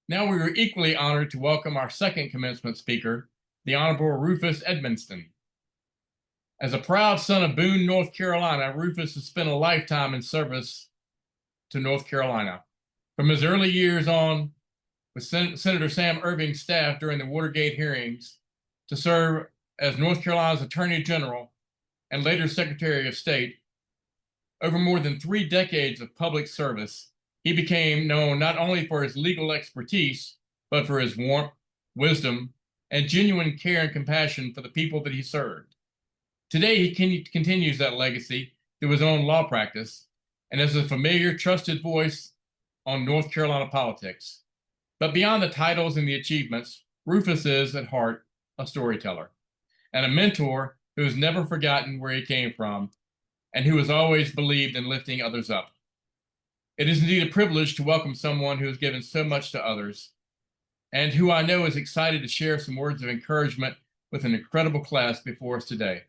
Now we are equally honored to welcome our second commencement speaker, the Honorable Rufus Edmisten. As a proud son of Boone, North Carolina, Rufus has spent a lifetime in service to North Carolina. From his early years on with Senator Sam Ervin's staff during the Watergate hearings to serve as North Carolina's Attorney General and later Secretary of State, over more than 3 decades of public service, he became known not only for his legal expertise, but for his warmth, wisdom, and genuine care and compassion for the people that he served. Today, he continues that legacy through his own law practice and as a familiar, trusted voice on North Carolina politics. But beyond the titles and the achievements, Rufus is, at heart, a storyteller and a mentor who has never forgotten where he came from and who has always believed in lifting others up. It is indeed a privilege to welcome someone who has given so much to others and who I know is excited to share some words of encouragement with an incredible class before us today.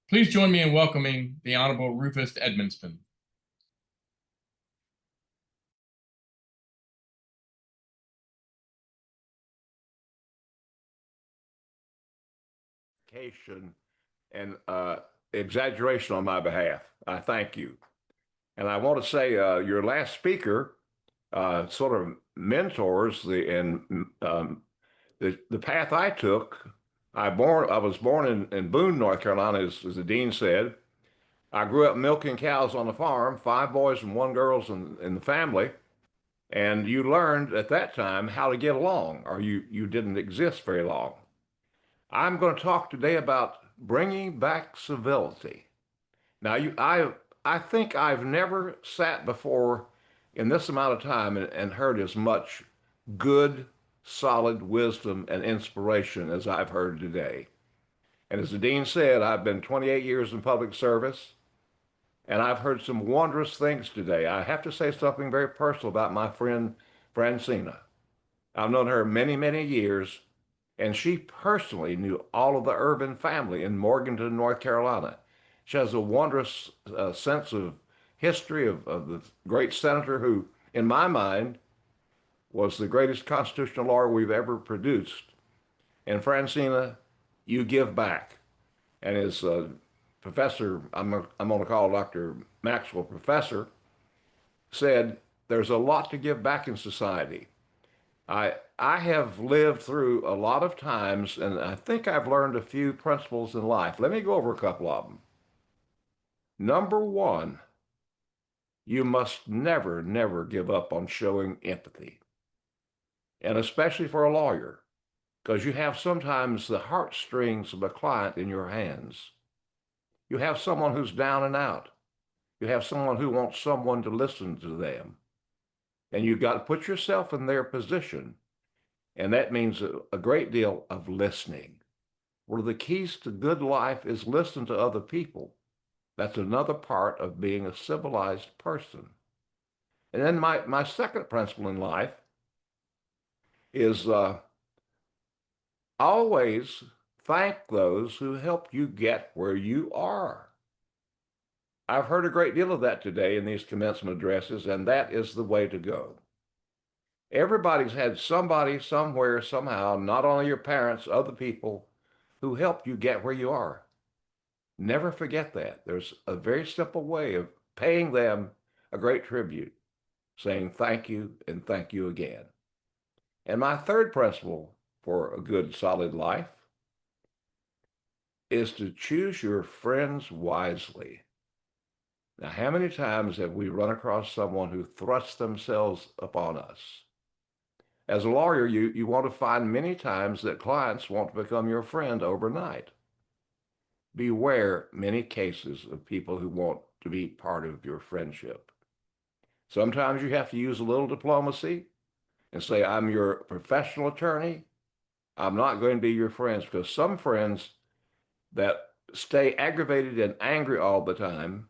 Please join me in welcoming the Honorable Rufus Edmisten. And exaggeration on my behalf. I thank you. And I want to say your last speaker sort of mentors the path I took. I was born in Boone, North Carolina, as the dean said. I grew up milking cows on the farm, 5 boys and 1 girl in the family. And you learned at that time how to get along, or you didn't exist very long. I'm going to talk today about bringing back civility. Now, I think I've never sat before in this amount of time and heard as much good, solid wisdom and inspiration as I've heard today. And as the dean said, I've been 28 years in public service, and I've heard some wondrous things today. I have to say something very personal about my friend Francina. I've known her many, many years, and she personally knew all of the Ervin family in Morganton, North Carolina. She has a wondrous sense of history of the great senator who, in my mind, was the greatest constitutional lawyer we've ever produced. And Francina, you give back. And as Professor, I'm going to call Dr. Maxwell Professor, said, there's a lot to give back in society. I have lived through a lot of times, and I think I've learned a few principles in life. Let me go over a couple of them. Number 1, you must never, never give up on showing empathy. And especially for a lawyer, because you have sometimes the heartstrings of a client in your hands. You have someone who's down and out. You have someone who wants someone to listen to them. And you've got to put yourself in their position. And that means a great deal of listening. One of the keys to good life is listen to other people. That's another part of being a civilized person. And then my second principle in life is always thank those who helped you get where you are. I've heard a great deal of that today in these commencement addresses, and that is the way to go. Everybody's had somebody, somewhere, somehow, not only your parents, other people, who helped you get where you are. Never forget that. There's a very simple way of paying them a great tribute, saying thank you and thank you again. And my third principle for a good, solid life is to choose your friends wisely. Now, how many times have we run across someone who thrusts themselves upon us? As a lawyer, you want to find many times that clients want to become your friend overnight. Beware many cases of people who want to be part of your friendship. Sometimes you have to use a little diplomacy and say, I'm your professional attorney. I'm not going to be your friends, because some friends that stay aggravated and angry all the time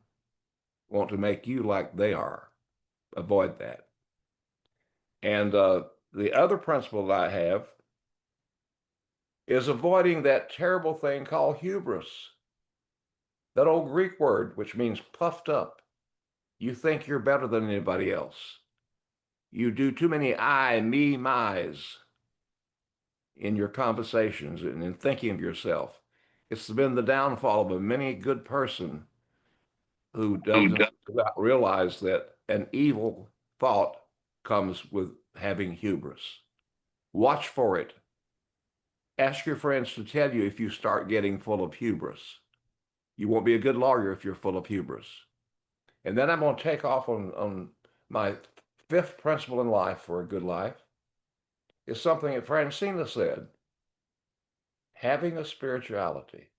want to make you like they are. Avoid that. And the other principle that I have is avoiding that terrible thing called hubris. That old Greek word, which means puffed up. You think you're better than anybody else. You do too many I, me, my's in your conversations and in thinking of yourself. It's been the downfall of a many good person who doesn't realize that an evil thought comes with having hubris. Watch for it. Ask your friends to tell you if you start getting full of hubris. You won't be a good lawyer if you're full of hubris. And then I'm going to take off on my fifth principle in life for a good life. It's something that Francina said, having a spirituality.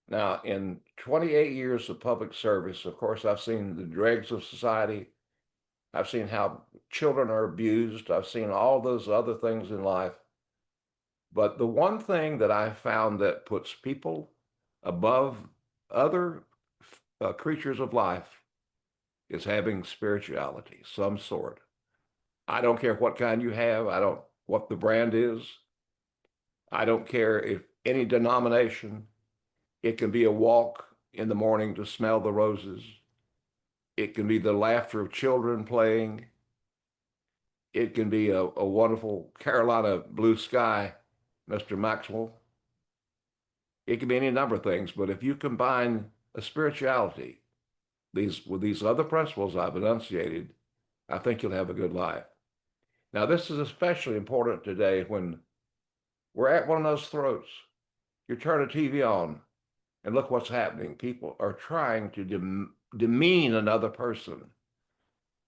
Now, in 28 years of public service, of course, I've seen the dregs of society. I've seen how children are abused. I've seen all those other things in life. But the one thing that I found that puts people above other creatures of life is having spirituality, some sort. I don't care what kind you have. I don't what the brand is. I don't care if any denomination. It can be a walk in the morning to smell the roses. It can be the laughter of children playing. It can be a wonderful Carolina blue sky, Mr. Maxwell. It can be any number of things, but if you combine a spirituality with these other principles I've enunciated, I think you'll have a good life. Now, this is especially important today when we're at one of those throats. You turn the TV on, and look what's happening. People are trying to demean another person.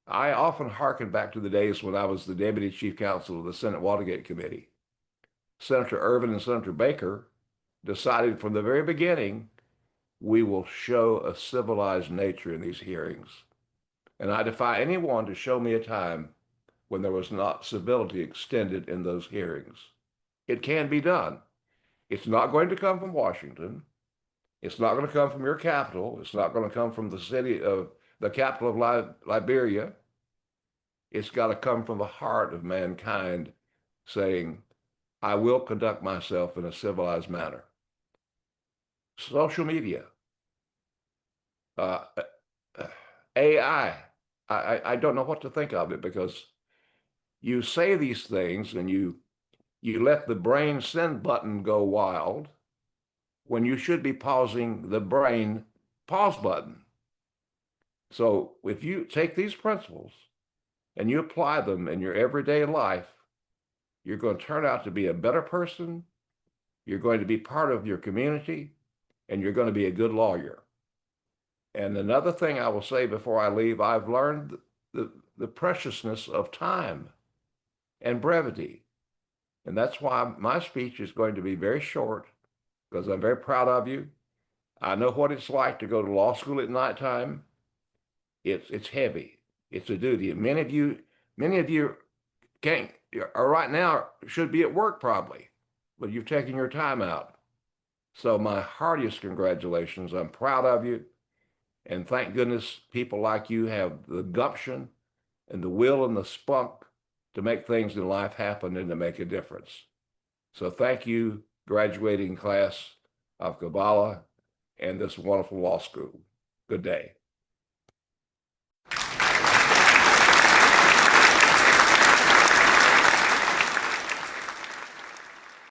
I often hearken back to the days when I was the deputy chief counsel of the Senate Watergate Committee. Senator Ervin and Senator Baker decided from the very beginning, we will show a civilized nature in these hearings. And I defy anyone to show me a time when there was not civility extended in those hearings. It can be done. It's not going to come from Washington. It's not going to come from your capital. It's not going to come from the capital of Liberia. It's got to come from the heart of mankind saying, I will conduct myself in a civilized manner. Social media, AI, I don't know what to think of it because you say these things and you let the brain send button go wild when you should be pausing the brain pause button. So if you take these principles and you apply them in your everyday life, you're going to turn out to be a better person, you're going to be part of your community, and you're going to be a good lawyer. And another thing I will say before I leave, I've learned the preciousness of time and brevity. And that's why my speech is going to be very short, because I'm very proud of you. I know what it's like to go to law school at nighttime. It's heavy. It's a duty. And many of you can't, or right now should be at work probably, but you've taken your time out. So my heartiest congratulations. I'm proud of you. And thank goodness people like you have the gumption and the will and the spunk to make things in life happen and to make a difference. So thank you, graduating class of Cavalla and this wonderful law school. Good day.